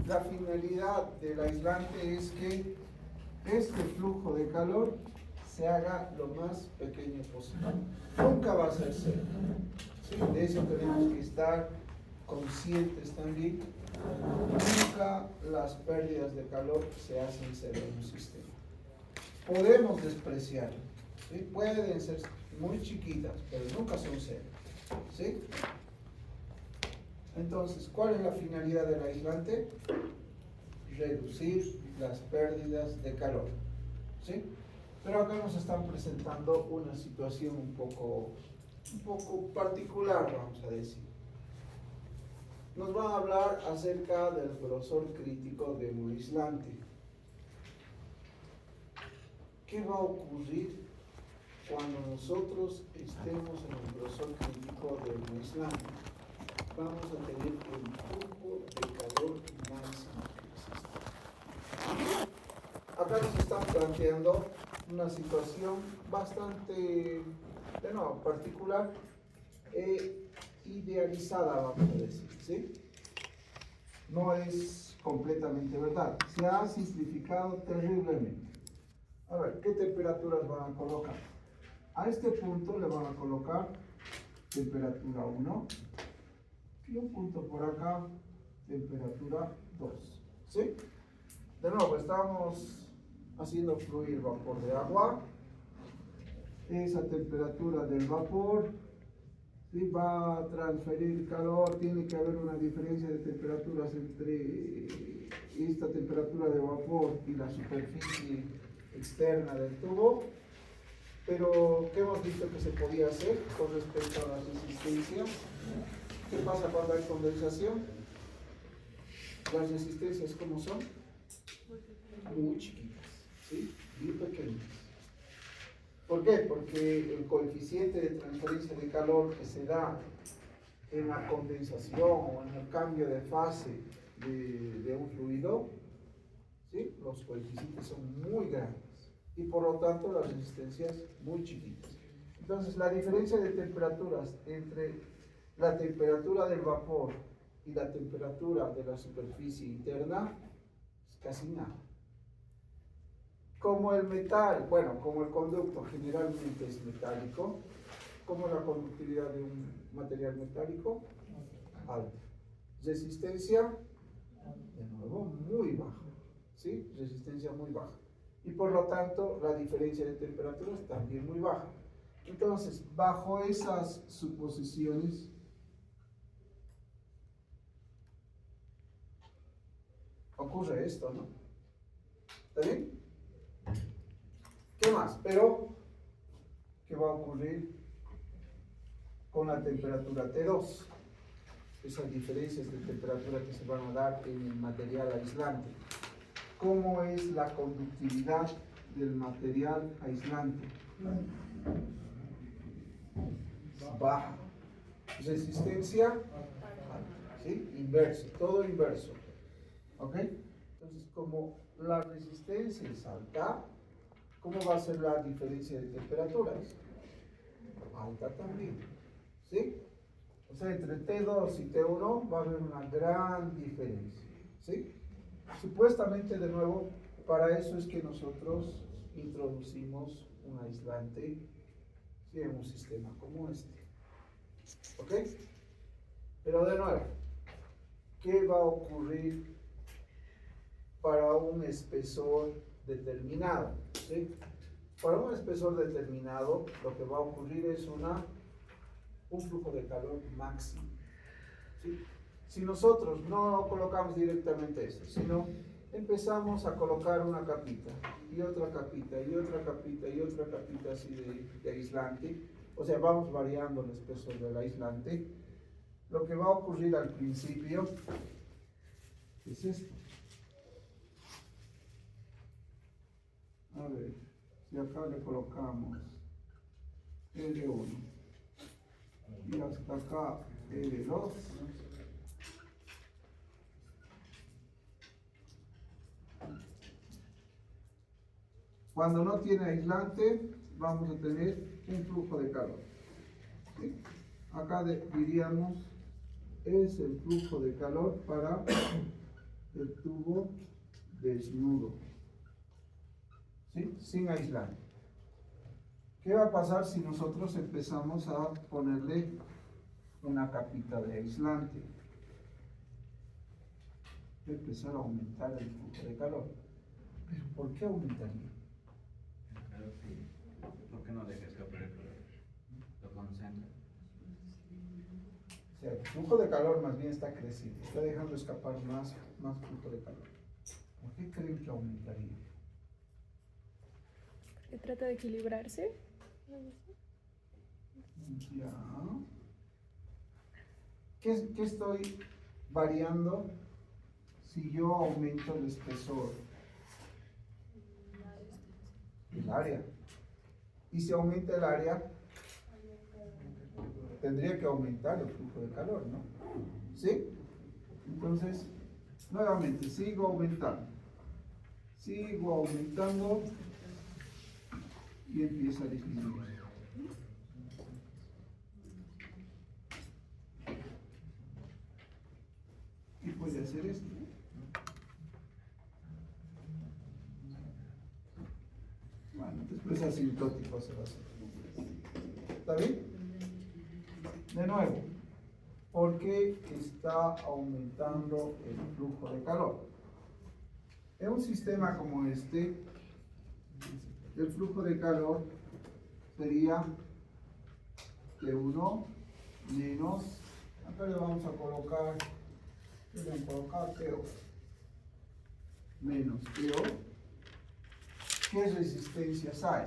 La finalidad del aislante es que este flujo de calor se haga lo más pequeño posible. Nunca va a ser cero. ¿Sí? De eso tenemos que estar conscientes también. Nunca las pérdidas de calor se hacen cero en un sistema. Podemos despreciarlo. ¿Sí? Pueden ser muy chiquitas, pero nunca son cero. ¿Sí? Entonces, ¿cuál es la finalidad del aislante? Reducir las pérdidas de calor. ¿Sí? Pero acá nos están presentando una situación un poco particular, vamos a decir. Nos van a hablar acerca del grosor crítico de un aislante. ¿Qué va a ocurrir cuando nosotros estemos en el grosor crítico de un aislante? Vamos a tener el flujo de calor máximo que existe. Acá nos están planteando una situación bastante, de nuevo, particular e idealizada, vamos a decir, ¿sí? No es completamente verdad, se ha simplificado terriblemente. A ver, ¿qué temperaturas van a colocar? A este punto le van a colocar temperatura 1 y un punto por acá, temperatura 2, ¿sí? De nuevo, estamos haciendo fluir vapor de agua. Esa temperatura del vapor, ¿sí?, va a transferir calor. Tiene que haber una diferencia de temperaturas entre esta temperatura de vapor y la superficie externa del tubo. Pero, ¿qué hemos visto que se podía hacer con respecto a las resistencias? ¿Qué pasa cuando hay condensación? Las resistencias, ¿cómo son? Muy chiquitas, ¿sí? Bien pequeñas. ¿Por qué? Porque el coeficiente de transferencia de calor que se da en la condensación o en el cambio de fase de un fluido, ¿sí?, los coeficientes son muy grandes y por lo tanto las resistencias muy chiquitas. Entonces la diferencia de temperaturas entre la temperatura del vapor y la temperatura de la superficie interna es casi nada. Como el metal, bueno, como el conducto generalmente es metálico, como la conductividad de un material metálico, alta. Resistencia, de nuevo, muy baja, ¿sí? Resistencia muy baja. Y por lo tanto, la diferencia de temperaturas también muy baja. Entonces, bajo esas suposiciones, ocurre esto, ¿no? ¿Está bien? ¿Qué más? Pero, ¿qué va a ocurrir con la temperatura T2? Esas diferencias de temperatura que se van a dar en el material aislante. ¿Cómo es la conductividad del material aislante? Baja. Resistencia, ¿sí?, inverso, todo inverso. ¿Ok? Entonces, como la resistencia es alta, ¿cómo va a ser la diferencia de temperaturas? Alta también, ¿sí? O sea, entre T2 y T1 va a haber una gran diferencia, ¿sí? Supuestamente, de nuevo, para eso es que nosotros introducimos un aislante, ¿sí?, en un sistema como este. ¿Ok? Pero de nuevo, ¿qué va a ocurrir para un espesor determinado? ¿Sí? Para un espesor determinado, lo que va a ocurrir es un flujo de calor máximo, ¿sí? Si nosotros no colocamos directamente esto, sino empezamos a colocar una capita y otra capita y otra capita y otra capita así de aislante, o sea, vamos variando el espesor del aislante, lo que va a ocurrir al principio es esto. A ver, si acá le colocamos L1 y hasta acá L2, cuando no tiene aislante vamos a tener un flujo de calor, ¿sí? Acá diríamos es el flujo de calor para el tubo desnudo, ¿sí? Sin aislar. ¿Qué va a pasar si nosotros empezamos a ponerle una capita de aislante? Va a empezar a aumentar el flujo de calor. ¿Pero por qué aumentaría? Claro, sí. ¿Por qué no deja escapar el calor? Lo concentra. O sea, el flujo de calor más bien está creciendo, está dejando escapar más flujo de calor. ¿Por qué creen que aumentaría? Que trata de equilibrarse. Ya. ¿Qué estoy variando si yo aumento el espesor? El área. Y si aumenta el área, tendría que aumentar el flujo de calor, ¿no? ¿Sí? Entonces, nuevamente, sigo aumentando y empieza a disminuir. Y puede hacer esto. Bueno, después asintótico se va a hacer. ¿Está bien? De nuevo, ¿por qué está aumentando el flujo de calor? En un sistema como este, el flujo de calor sería T1 menos, acá le vamos a colocar, TO menos TO. ¿Qué resistencias hay?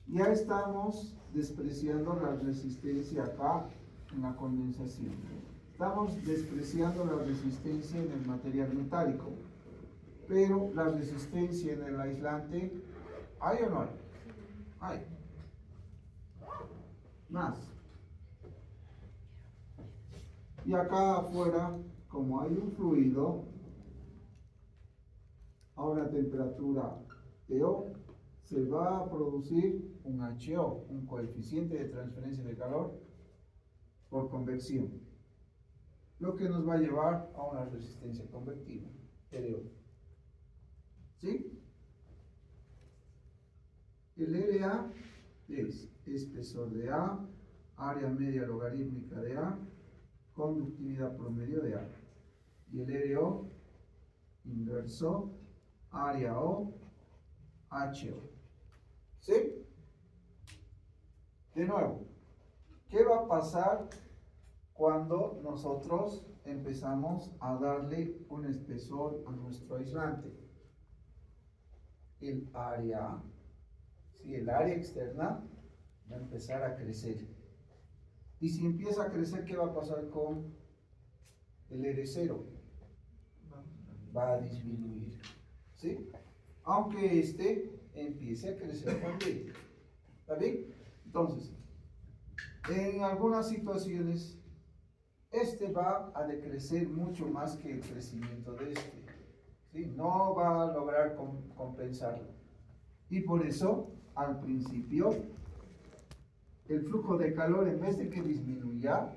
Ya estamos despreciando la resistencia acá en la condensación. Estamos despreciando la resistencia en el material metálico. Pero la resistencia en el aislante, ¿hay o no hay? Hay. Más. Y acá afuera, como hay un fluido, a una temperatura TO, se va a producir un HO, un coeficiente de transferencia de calor por convección, lo que nos va a llevar a una resistencia convectiva, RO. ¿Sí? El RA es espesor de A, área media logarítmica de A, conductividad promedio de A. Y el RO, inverso, área O, HO. ¿Sí? De nuevo, ¿qué va a pasar cuando nosotros empezamos a darle un espesor a nuestro aislante? El área, ¿sí? El área externa va a empezar a crecer. Y si empieza a crecer, ¿qué va a pasar con el R0? Va a disminuir, ¿sí? Aunque este empiece a crecer también. ¿Está bien? Entonces, en algunas situaciones, este va a decrecer mucho más que el crecimiento de este. ¿Sí? No va a lograr compensarlo. Y por eso, al principio, el flujo de calor, en vez de que disminuya,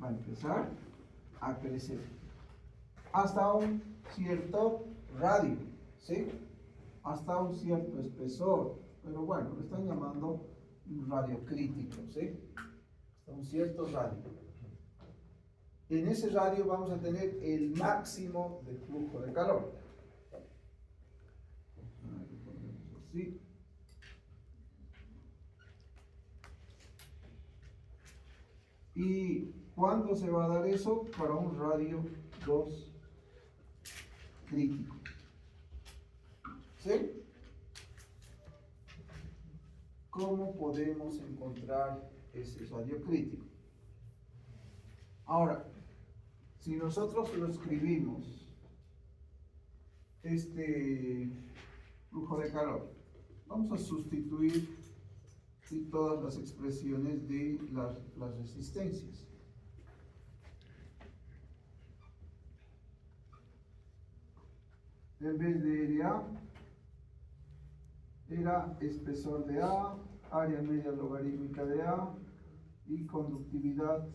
va a empezar a crecer hasta un cierto radio, ¿sí? Hasta un cierto espesor, pero bueno, lo están llamando un radio crítico, ¿sí? Hasta un cierto radio. En ese radio vamos a tener el máximo de flujo de calor. Así. ¿Y cuándo se va a dar eso? Para un radio 2 crítico. ¿Sí? ¿Cómo podemos encontrar ese radio crítico? Ahora, si nosotros lo escribimos, este flujo de calor, vamos a sustituir todas las expresiones de las resistencias. En vez de RA, era espesor de A, área media logarítmica de A y conductividad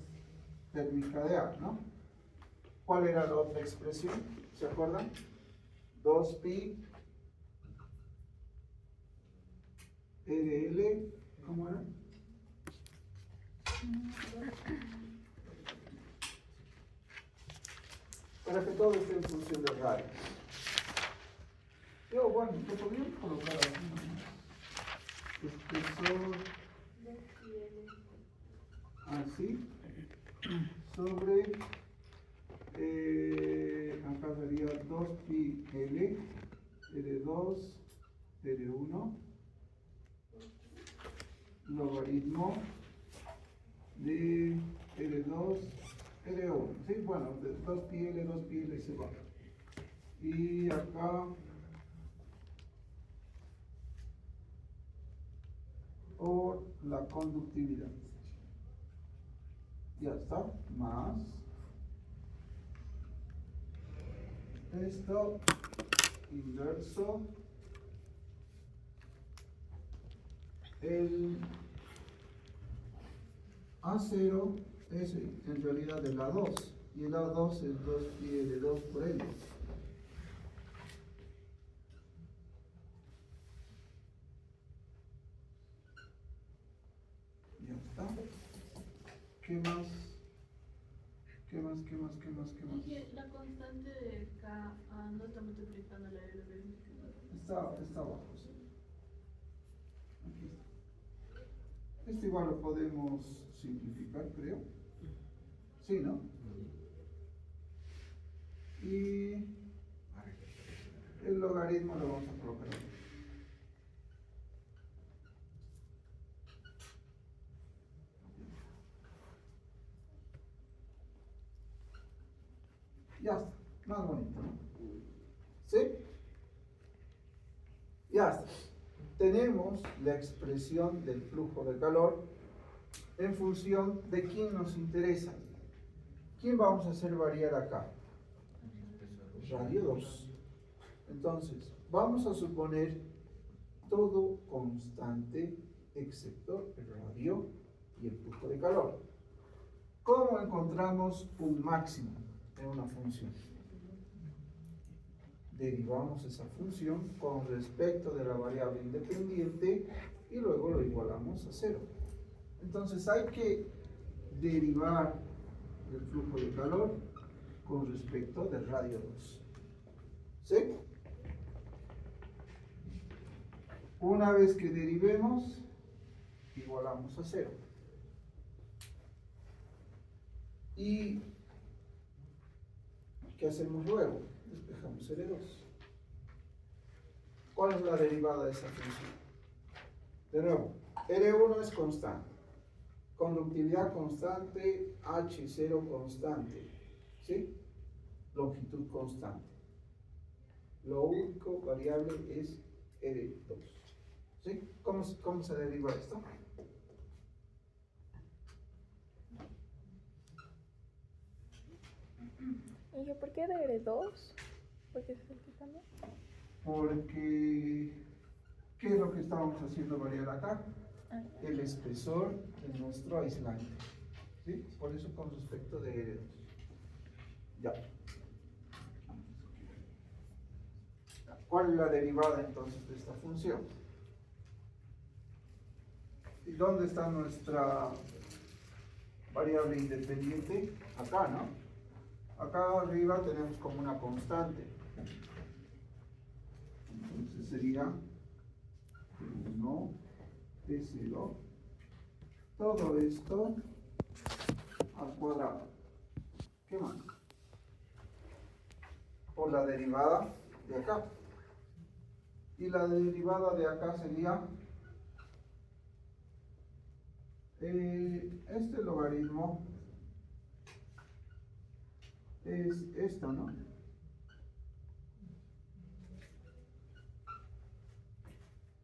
térmica de A, ¿no? ¿Cuál era la otra expresión? ¿Se acuerdan? 2pi RL, ¿cómo era? Para que todo esté en función del radio. Yo, bueno, lo podríamos colocar aquí, ¿no? Espesor así sobre acá sería 2pi L R2 R1 logaritmo de R2 R1, ¿sí? Bueno, de 2pi L se va. Y acá por la conductividad. Ya está, más esto inverso el A0 es en realidad el A2 y el A2 es 2pi L2 por L. Ya está. ¿Qué más? ¿Qué más? Dije, la constante de K no está multiplicando la L. Está abajo, sí. Aquí está. Este igual lo podemos simplificar, creo. Sí, ¿no? Y el logaritmo lo vamos a colocar aquí. Ya está, más bonito, ¿no? ¿Sí? Ya está. Tenemos la expresión del flujo de calor en función de quién nos interesa. ¿Quién vamos a hacer variar acá? Radio 2. Entonces, vamos a suponer todo constante excepto el radio y el flujo de calor. ¿Cómo encontramos un máximo en una función? Derivamos esa función con respecto de la variable independiente y luego lo igualamos a 0. Entonces hay que derivar el flujo de calor con respecto del radio 2. ¿Sí? Una vez que derivemos, igualamos a 0. ¿Y qué hacemos luego? Despejamos L2. ¿Cuál es la derivada de esa función? De nuevo, R1 es constante, conductividad constante, H0 constante, ¿sí? Longitud constante. Lo único variable es R2, ¿sí? ¿Cómo se deriva esto? ¿Y yo por qué de R2? ¿Por qué se el cambia? Porque, ¿qué es lo que estábamos haciendo variar acá? El espesor de nuestro aislante, ¿sí? Por eso con respecto de R2. Ya. ¿Cuál es la derivada entonces de esta función? ¿Y dónde está nuestra variable independiente? Acá, ¿no? Acá arriba tenemos como una constante. Entonces sería 1, T0, todo esto al cuadrado. ¿Qué más? Por la derivada de acá. Y la derivada de acá sería este logaritmo es esto, ¿no?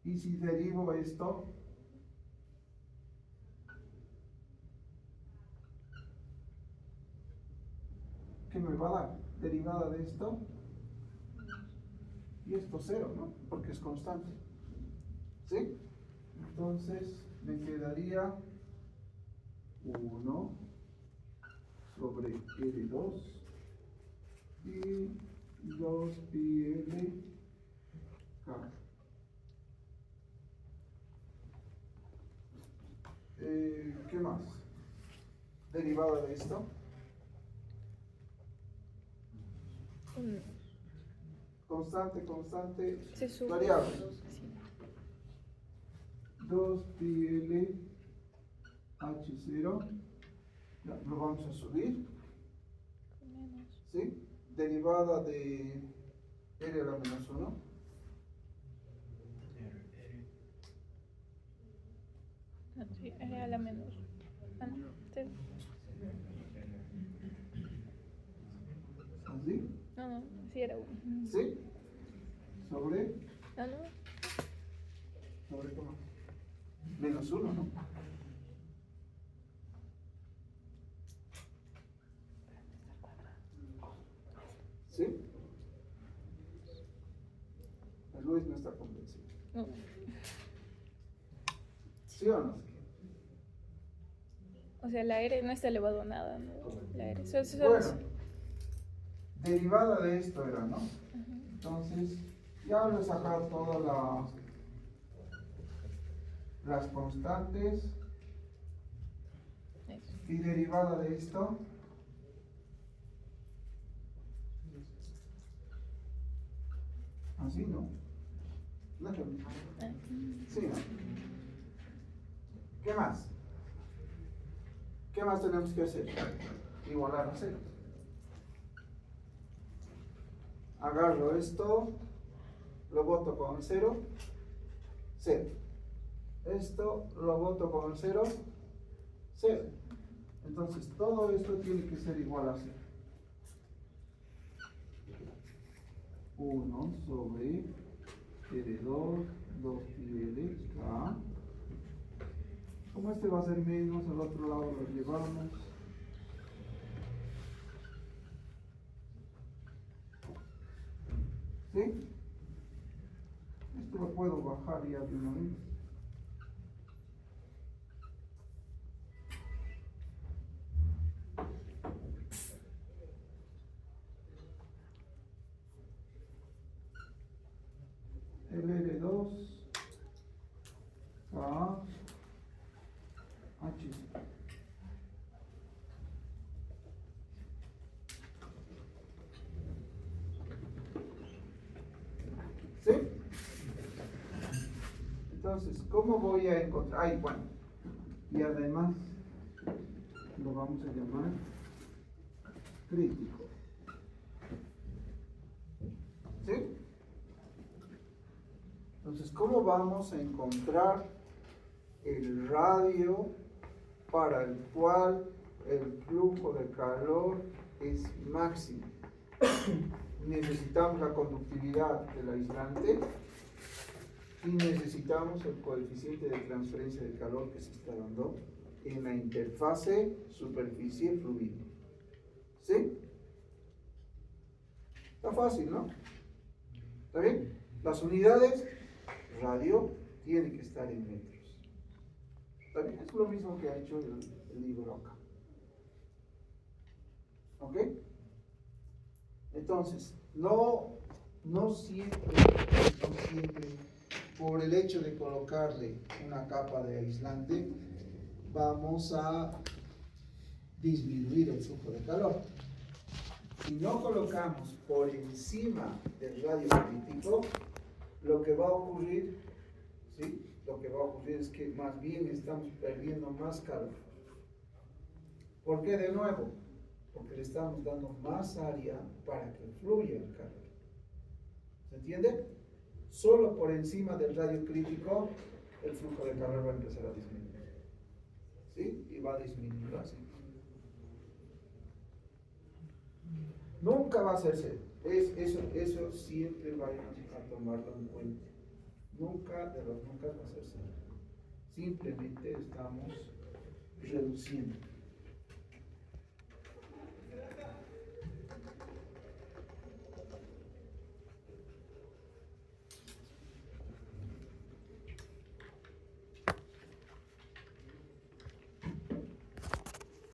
Y si derivo esto, ¿qué me va a dar? Derivada de esto y esto 0, ¿no? Porque es constante. ¿Sí? Entonces me quedaría 1 sobre L2 y 2 pi L K. ¿Qué más? Derivada de esto. Constante, Se sube. variable. Sí. 2 pi L H0. Ya, lo vamos a subir. Con menos. ¿Sí? Derivada de R a la menos 1. Ah, sí, era la menos. Ah, no. Sí. ¿Así? No, sí era uno. ¿Sí? Sobre. Ah, no. ¿Sobre cómo? Menos 1, ¿no? ¿Sí? El Luis no está convencido. No. ¿Sí o no? O sea, la R no está elevado a nada, ¿no? La R. Bueno, derivada de esto era, ¿no? Entonces, ya le he sacado todas las constantes. Eso. Y derivada de esto. Así, ¿no? No es lo mismo. Ah, Sí, ¿no? ¿Qué más? ¿Qué más tenemos que hacer? Igualar a 0. Agarro esto, lo boto con el 0, 0. Esto lo boto con el 0, 0. Entonces todo esto tiene que ser igual a 0. 1 sobre R2, 2 pi L K. Como este va a ser menos, al otro lado lo llevamos. ¿Sí? Esto lo puedo bajar ya de una vez. El R2 K H. ¿Sí? Entonces, ¿cómo voy a encontrar? Ay, bueno. Y además lo vamos a llamar crítico. ¿Sí? Entonces, ¿cómo vamos a encontrar el radio para el cual el flujo de calor es máximo? Necesitamos la conductividad del aislante y necesitamos el coeficiente de transferencia de calor que se está dando en la interfase superficie-fluido. ¿Sí? Está fácil, ¿no? ¿Está bien? Las unidades radio tienen que estar en metros. ¿Está bien? Es lo mismo que ha hecho el libro acá. ¿Ok? Entonces, no siempre, por el hecho de colocarle una capa de aislante, vamos a disminuir el flujo de calor. Si no colocamos por encima del radio crítico, lo que va a ocurrir, ¿sí? Lo que va a ocurrir es que más bien estamos perdiendo más calor. ¿Por qué de nuevo? Porque le estamos dando más área para que fluya el calor. ¿Se entiende? Solo por encima del radio crítico el flujo de calor va a empezar a disminuir. ¿Sí? Y va a disminuir así. Nunca va a ser cero. Eso siempre vayan a tomarlo en cuenta. Nunca de los nunca va a ser cero. Simplemente estamos reduciendo.